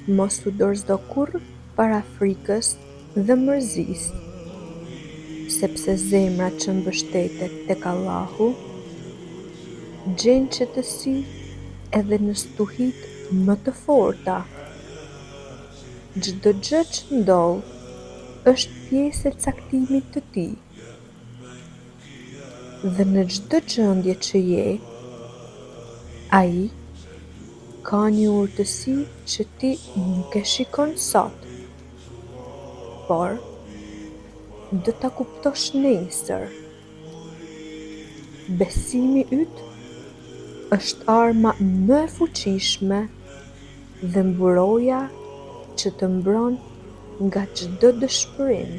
mos u dorëzo kurrë para frikës dhe mërzisë, sepse zemra që mbështetet tek Allahu gjen qetësi edhe në stuhitë më të forta. Çdo gjë që ndodh është pjesë e caktimit të Tij. Dhe në çdo gjendje që je, Ai ka një urtësi që ti nuk e shikon sot, por do ta kuptosh nesër. Besimi yt është arma më e fuqishme dhe mburoja që të mbron nga çdo dëshpërim.